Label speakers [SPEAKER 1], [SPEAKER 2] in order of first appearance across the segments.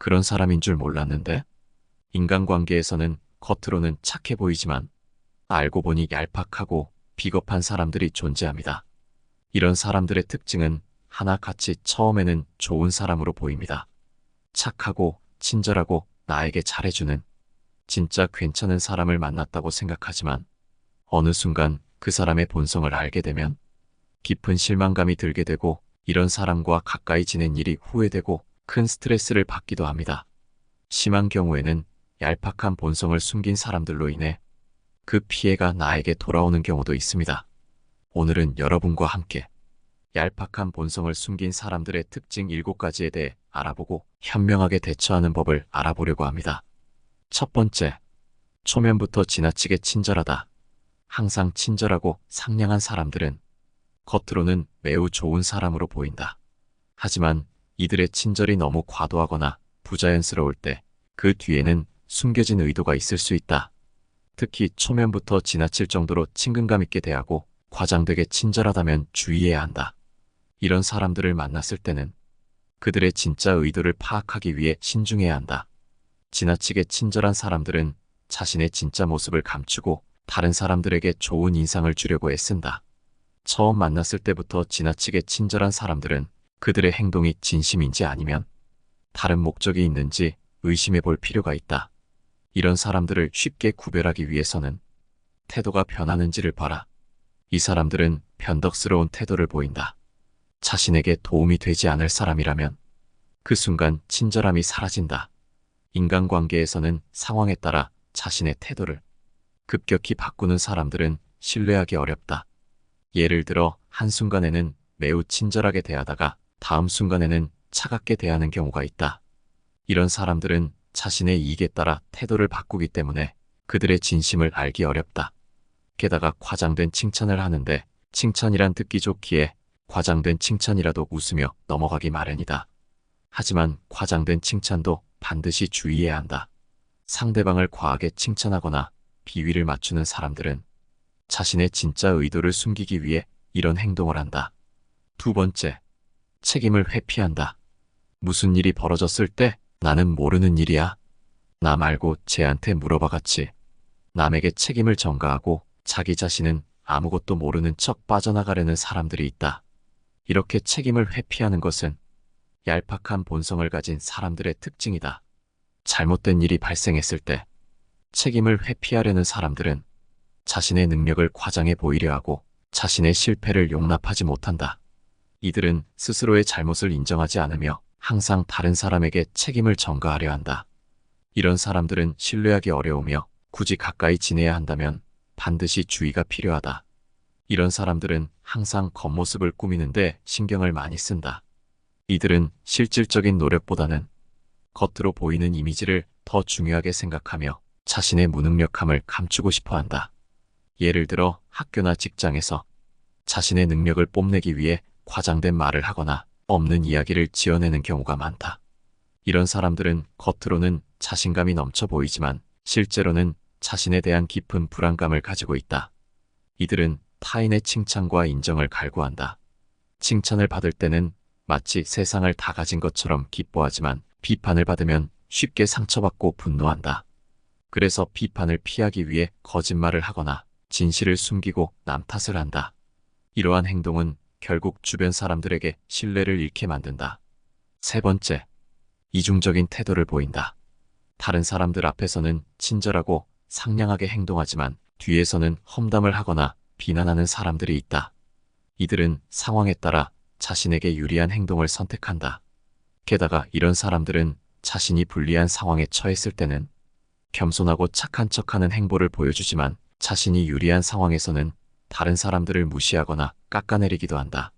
[SPEAKER 1] 그런 사람인 줄 몰랐는데? 인간관계에서는 겉으로는 착해 보이지만 알고 보니 얄팍하고 비겁한 사람들이 존재합니다. 이런 사람들의 특징은 하나같이 처음에는 좋은 사람으로 보입니다. 착하고 친절하고 나에게 잘해주는 진짜 괜찮은 사람을 만났다고 생각하지만 어느 순간 그 사람의 본성을 알게 되면 깊은 실망감이 들게 되고 이런 사람과 가까이 지낸 일이 후회되고 큰 스트레스를 받기도 합니다. 심한 경우에는 얄팍한 본성을 숨긴 사람들로 인해 그 피해가 나에게 돌아오는 경우도 있습니다. 오늘은 여러분과 함께 얄팍한 본성을 숨긴 사람들의 특징 7가지에 대해 알아보고 현명하게 대처하는 법을 알아보려고 합니다. 첫 번째, 초면부터 지나치게 친절하다. 항상 친절하고 상냥한 사람들은 겉으로는 매우 좋은 사람으로 보인다. 하지만 이들의 친절이 너무 과도하거나 부자연스러울 때 그 뒤에는 숨겨진 의도가 있을 수 있다. 특히 초면부터 지나칠 정도로 친근감 있게 대하고 과장되게 친절하다면 주의해야 한다. 이런 사람들을 만났을 때는 그들의 진짜 의도를 파악하기 위해 신중해야 한다. 지나치게 친절한 사람들은 자신의 진짜 모습을 감추고 다른 사람들에게 좋은 인상을 주려고 애쓴다. 처음 만났을 때부터 지나치게 친절한 사람들은 그들의 행동이 진심인지 아니면 다른 목적이 있는지 의심해 볼 필요가 있다. 이런 사람들을 쉽게 구별하기 위해서는 태도가 변하는지를 봐라. 이 사람들은 변덕스러운 태도를 보인다. 자신에게 도움이 되지 않을 사람이라면 그 순간 친절함이 사라진다. 인간관계에서는 상황에 따라 자신의 태도를 급격히 바꾸는 사람들은 신뢰하기 어렵다. 예를 들어 한순간에는 매우 친절하게 대하다가 다음 순간에는 차갑게 대하는 경우가 있다. 이런 사람들은 자신의 이익에 따라 태도를 바꾸기 때문에 그들의 진심을 알기 어렵다. 게다가 과장된 칭찬을 하는데 칭찬이란 듣기 좋기에 과장된 칭찬이라도 웃으며 넘어가기 마련이다. 하지만 과장된 칭찬도 반드시 주의해야 한다. 상대방을 과하게 칭찬하거나 비위를 맞추는 사람들은 자신의 진짜 의도를 숨기기 위해 이런 행동을 한다. 두 번째, 책임을 회피한다. 무슨 일이 벌어졌을 때 나는 모르는 일이야. 나 말고 쟤한테 물어봐 같이 남에게 책임을 전가하고 자기 자신은 아무것도 모르는 척 빠져나가려는 사람들이 있다. 이렇게 책임을 회피하는 것은 얄팍한 본성을 가진 사람들의 특징이다. 잘못된 일이 발생했을 때 책임을 회피하려는 사람들은 자신의 능력을 과장해 보이려 하고 자신의 실패를 용납하지 못한다. 이들은 스스로의 잘못을 인정하지 않으며 항상 다른 사람에게 책임을 전가하려 한다. 이런 사람들은 신뢰하기 어려우며 굳이 가까이 지내야 한다면 반드시 주의가 필요하다. 이런 사람들은 항상 겉모습을 꾸미는데 신경을 많이 쓴다. 이들은 실질적인 노력보다는 겉으로 보이는 이미지를 더 중요하게 생각하며 자신의 무능력함을 감추고 싶어 한다. 예를 들어 학교나 직장에서 자신의 능력을 뽐내기 위해 과장된 말을 하거나 없는 이야기를 지어내는 경우가 많다. 이런 사람들은 겉으로는 자신감이 넘쳐 보이지만 실제로는 자신에 대한 깊은 불안감을 가지고 있다. 이들은 타인의 칭찬과 인정을 갈구한다. 칭찬을 받을 때는 마치 세상을 다 가진 것처럼 기뻐하지만 비판을 받으면 쉽게 상처받고 분노한다. 그래서 비판을 피하기 위해 거짓말을 하거나 진실을 숨기고 남 탓을 한다. 이러한 행동은 결국 주변 사람들에게 신뢰를 잃게 만든다. 세 번째, 이중적인 태도를 보인다. 다른 사람들 앞에서는 친절하고 상냥하게 행동하지만 뒤에서는 험담을 하거나 비난하는 사람들이 있다. 이들은 상황에 따라 자신에게 유리한 행동을 선택한다. 게다가 이런 사람들은 자신이 불리한 상황에 처했을 때는 겸손하고 착한 척하는 행보를 보여주지만 자신이 유리한 상황에서는 다른 사람들을 무시하거나 깎아내리기도 한다.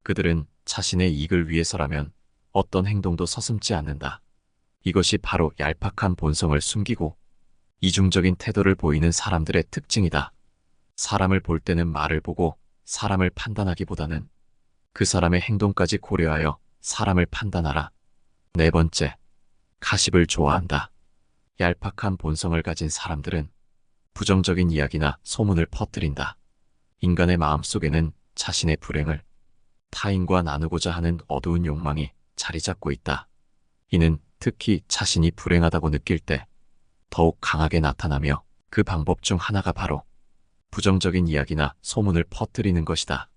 [SPEAKER 1] 그들은 자신의 이익을 위해서라면 어떤 행동도 서슴지 않는다. 이것이 바로 얄팍한 본성을 숨기고 이중적인 태도를 보이는 사람들의 특징이다. 사람을 볼 때는 말을 보고 사람을 판단하기보다는 그 사람의 행동까지 고려하여 사람을 판단하라. 네 번째, 가십을 좋아한다. 얄팍한 본성을 가진 사람들은 부정적인 이야기나 소문을 퍼뜨린다. 인간의 마음속에는 자신의 불행을 타인과 나누고자 하는 어두운 욕망이 자리 잡고 있다. 이는 특히 자신이 불행하다고 느낄 때 더욱 강하게 나타나며 그 방법 중 하나가 바로 부정적인 이야기나 소문을 퍼뜨리는 것이다.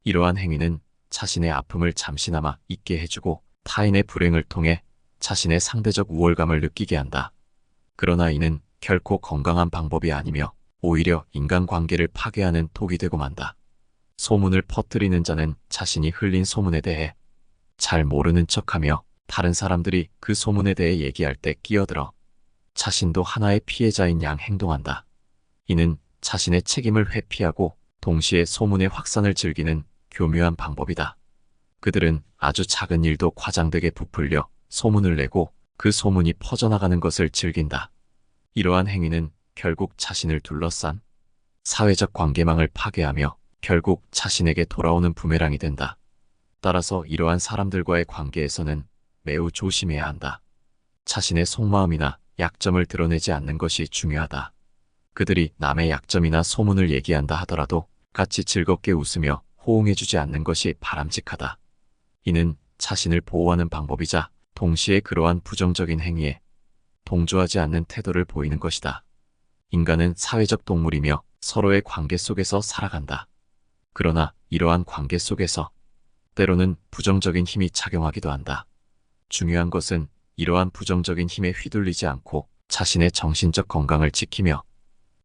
[SPEAKER 1] 이러한 행위는 자신의 아픔을 잠시나마 잊게 해주고 타인의 불행을 통해 자신의 상대적 우월감을 느끼게 한다. 그러나 이는 결코 건강한 방법이 아니며 오히려 인간관계를 파괴하는 독이 되고 만다. 소문을 퍼뜨리는 자는 자신이 흘린 소문에 대해 잘 모르는 척하며 다른 사람들이 그 소문에 대해 얘기할 때 끼어들어 자신도 하나의 피해자인 양 행동한다. 이는 자신의 책임을 회피하고 동시에 소문의 확산을 즐기는 교묘한 방법이다. 그들은 아주 작은 일도 과장되게 부풀려 소문을 내고 그 소문이 퍼져나가는 것을 즐긴다. 이러한 행위는 결국 자신을 둘러싼 사회적 관계망을 파괴하며 결국 자신에게 돌아오는 부메랑이 된다. 따라서 이러한 사람들과의 관계에서는 매우 조심해야 한다. 자신의 속마음이나 약점을 드러내지 않는 것이 중요하다. 그들이 남의 약점이나 소문을 얘기한다 하더라도 같이 즐겁게 웃으며 호응해주지 않는 것이 바람직하다. 이는 자신을 보호하는 방법이자 동시에 그러한 부정적인 행위에 동조하지 않는 태도를 보이는 것이다. 인간은 사회적 동물이며 서로의 관계 속에서 살아간다. 그러나 이러한 관계 속에서 때로는 부정적인 힘이 작용하기도 한다. 중요한 것은 이러한 부정적인 힘에 휘둘리지 않고 자신의 정신적 건강을 지키며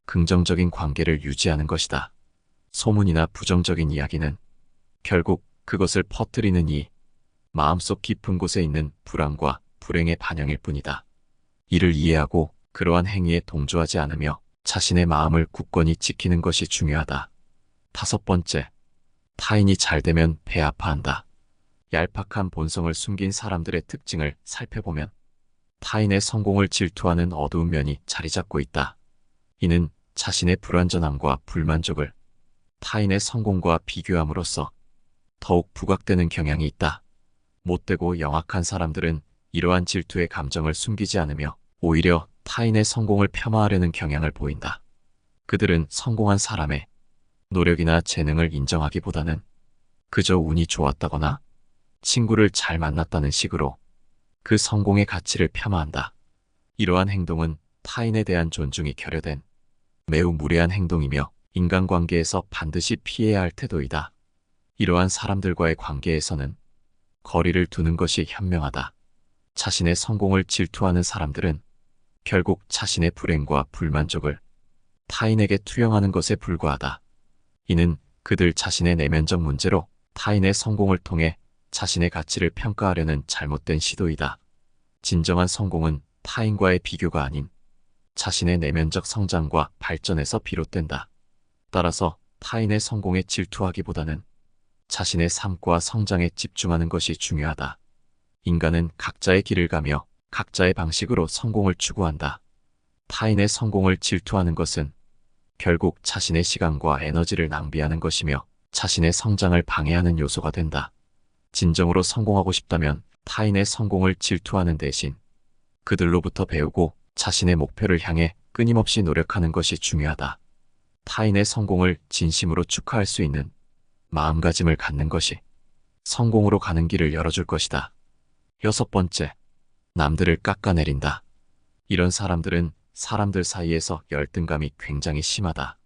[SPEAKER 1] 긍정적인 관계를 유지하는 것이다. 소문이나 부정적인 이야기는 결국 그것을 퍼뜨리는 이 마음속 깊은 곳에 있는 불안과 불행의 반영일 뿐이다. 이를 이해하고 그러한 행위에 동조하지 않으며 자신의 마음을 굳건히 지키는 것이 중요하다. 5번째, 타인이 잘 되면 배 아파한다. 얄팍한 본성을 숨긴 사람들의 특징을 살펴보면 타인의 성공을 질투하는 어두운 면이 자리 잡고 있다. 이는 자신의 불완전함과 불만족을 타인의 성공과 비교함으로써 더욱 부각되는 경향이 있다. 못되고 영악한 사람들은 이러한 질투의 감정을 숨기지 않으며 오히려 타인의 성공을 폄하하려는 경향을 보인다. 그들은 성공한 사람의 노력이나 재능을 인정하기보다는 그저 운이 좋았다거나 친구를 잘 만났다는 식으로 그 성공의 가치를 폄하한다. 이러한 행동은 타인에 대한 존중이 결여된 매우 무례한 행동이며 인간관계에서 반드시 피해야 할 태도이다. 이러한 사람들과의 관계에서는 거리를 두는 것이 현명하다. 자신의 성공을 질투하는 사람들은 결국 자신의 불행과 불만족을 타인에게 투영하는 것에 불과하다. 이는 그들 자신의 내면적 문제로 타인의 성공을 통해 자신의 가치를 평가하려는 잘못된 시도이다. 진정한 성공은 타인과의 비교가 아닌 자신의 내면적 성장과 발전에서 비롯된다. 따라서 타인의 성공에 질투하기보다는 자신의 삶과 성장에 집중하는 것이 중요하다. 인간은 각자의 길을 가며 각자의 방식으로 성공을 추구한다. 타인의 성공을 질투하는 것은 결국 자신의 시간과 에너지를 낭비하는 것이며 자신의 성장을 방해하는 요소가 된다. 진정으로 성공하고 싶다면 타인의 성공을 질투하는 대신 그들로부터 배우고 자신의 목표를 향해 끊임없이 노력하는 것이 중요하다. 타인의 성공을 진심으로 축하할 수 있는 마음가짐을 갖는 것이 성공으로 가는 길을 열어줄 것이다. 6번째, 남들을 깎아내린다. 이런 사람들은 사람들 사이에서 열등감이 굉장히 심하다.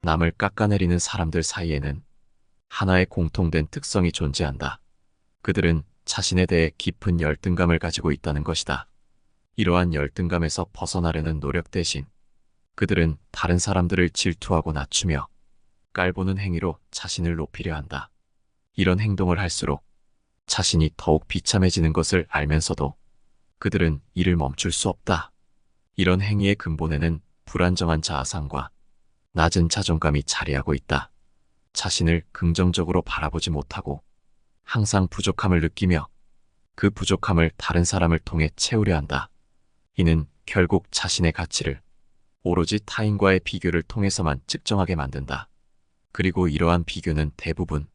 [SPEAKER 1] 남을 깎아내리는 사람들 사이에는 하나의 공통된 특성이 존재한다. 그들은 자신에 대해 깊은 열등감을 가지고 있다는 것이다. 이러한 열등감에서 벗어나려는 노력 대신 그들은 다른 사람들을 질투하고 낮추며 깔보는 행위로 자신을 높이려 한다. 이런 행동을 할수록 자신이 더욱 비참해지는 것을 알면서도 그들은 이를 멈출 수 없다. 이런 행위의 근본에는 불안정한 자아상과 낮은 자존감이 자리하고 있다. 자신을 긍정적으로 바라보지 못하고 항상 부족함을 느끼며 그 부족함을 다른 사람을 통해 채우려 한다. 이는 결국 자신의 가치를 오로지 타인과의 비교를 통해서만 측정하게 만든다. 그리고 이러한 비교는 대부분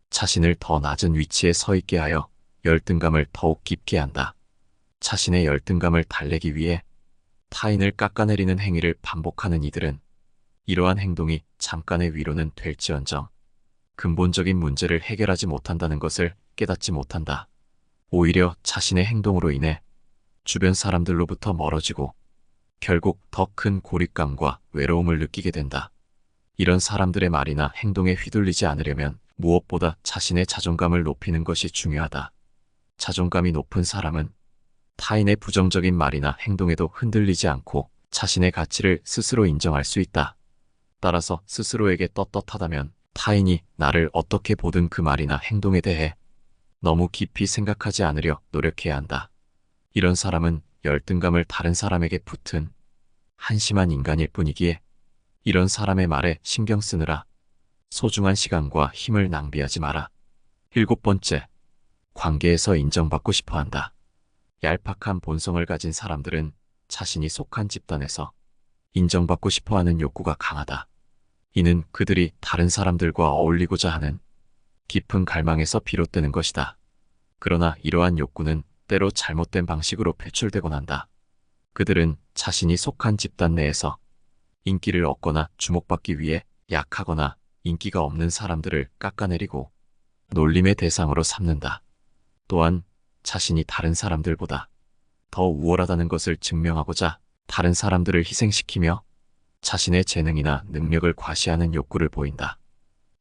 [SPEAKER 1] 자신을 더 낮은 위치에 서 있게 하여 열등감을 더욱 깊게 한다. 자신의 열등감을 달래기 위해 타인을 깎아내리는 행위를 반복하는 이들은 이러한 행동이 잠깐의 위로는 될지언정 근본적인 문제를 해결하지 못한다는 것을 깨닫지 못한다. 오히려 자신의 행동으로 인해 주변 사람들로부터 멀어지고 결국 더 큰 고립감과 외로움을 느끼게 된다. 이런 사람들의 말이나 행동에 휘둘리지 않으려면 무엇보다 자신의 자존감을 높이는 것이 중요하다. 자존감이 높은 사람은 타인의 부정적인 말이나 행동에도 흔들리지 않고 자신의 가치를 스스로 인정할 수 있다. 따라서 스스로에게 떳떳하다면 타인이 나를 어떻게 보든 그 말이나 행동에 대해 너무 깊이 생각하지 않으려 노력해야 한다. 이런 사람은 열등감을 다른 사람에게 붙은 한심한 인간일 뿐이기에 이런 사람의 말에 신경 쓰느라 소중한 시간과 힘을 낭비하지 마라. 7번째, 관계에서 인정받고 싶어 한다. 얄팍한 본성을 가진 사람들은 자신이 속한 집단에서 인정받고 싶어 하는 욕구가 강하다. 이는 그들이 다른 사람들과 어울리고자 하는 깊은 갈망에서 비롯되는 것이다. 그러나 이러한 욕구는 때로 잘못된 방식으로 표출되곤 한다. 그들은 자신이 속한 집단 내에서 인기를 얻거나 주목받기 위해 약하거나 인기가 없는 사람들을 깎아내리고 놀림의 대상으로 삼는다. 또한 자신이 다른 사람들보다 더 우월하다는 것을 증명하고자 다른 사람들을 희생시키며 자신의 재능이나 능력을 과시하는 욕구를 보인다.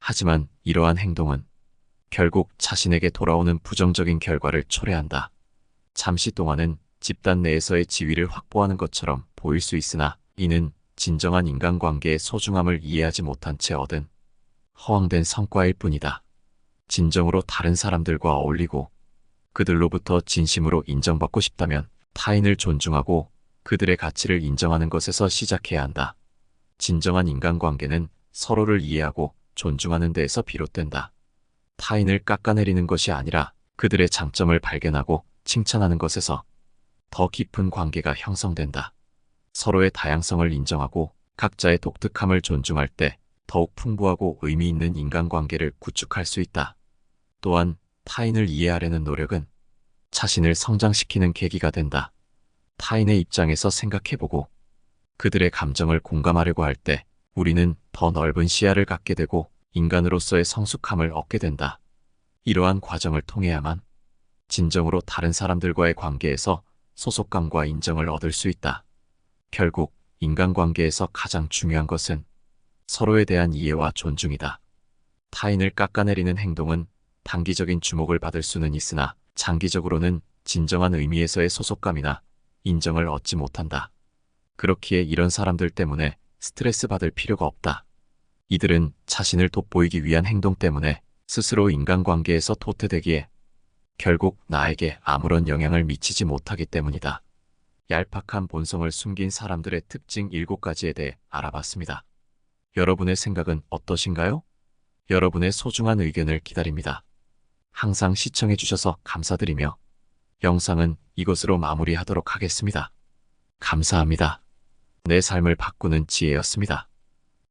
[SPEAKER 1] 하지만 이러한 행동은 결국 자신에게 돌아오는 부정적인 결과를 초래한다. 잠시 동안은 집단 내에서의 지위를 확보하는 것처럼 보일 수 있으나 이는 진정한 인간관계의 소중함을 이해하지 못한 채 얻은 허황된 성과일 뿐이다. 진정으로 다른 사람들과 어울리고 그들로부터 진심으로 인정받고 싶다면 타인을 존중하고 그들의 가치를 인정하는 것에서 시작해야 한다. 진정한 인간관계는 서로를 이해하고 존중하는 데에서 비롯된다. 타인을 깎아내리는 것이 아니라 그들의 장점을 발견하고 칭찬하는 것에서 더 깊은 관계가 형성된다. 서로의 다양성을 인정하고 각자의 독특함을 존중할 때 더욱 풍부하고 의미 있는 인간관계를 구축할 수 있다. 또한 타인을 이해하려는 노력은 자신을 성장시키는 계기가 된다. 타인의 입장에서 생각해보고 그들의 감정을 공감하려고 할 때 우리는 더 넓은 시야를 갖게 되고 인간으로서의 성숙함을 얻게 된다. 이러한 과정을 통해야만 진정으로 다른 사람들과의 관계에서 소속감과 인정을 얻을 수 있다. 결국 인간관계에서 가장 중요한 것은 서로에 대한 이해와 존중이다. 타인을 깎아내리는 행동은 단기적인 주목을 받을 수는 있으나 장기적으로는 진정한 의미에서의 소속감이나 인정을 얻지 못한다. 그렇기에 이런 사람들 때문에 스트레스 받을 필요가 없다. 이들은 자신을 돋보이기 위한 행동 때문에 스스로 인간관계에서 도태되기에 결국 나에게 아무런 영향을 미치지 못하기 때문이다. 얄팍한 본성을 숨긴 사람들의 특징 7가지에 대해 알아봤습니다. 여러분의 생각은 어떠신가요? 여러분의 소중한 의견을 기다립니다. 항상 시청해주셔서 감사드리며 영상은 이것으로 마무리하도록 하겠습니다. 감사합니다. 내 삶을 바꾸는 지혜였습니다.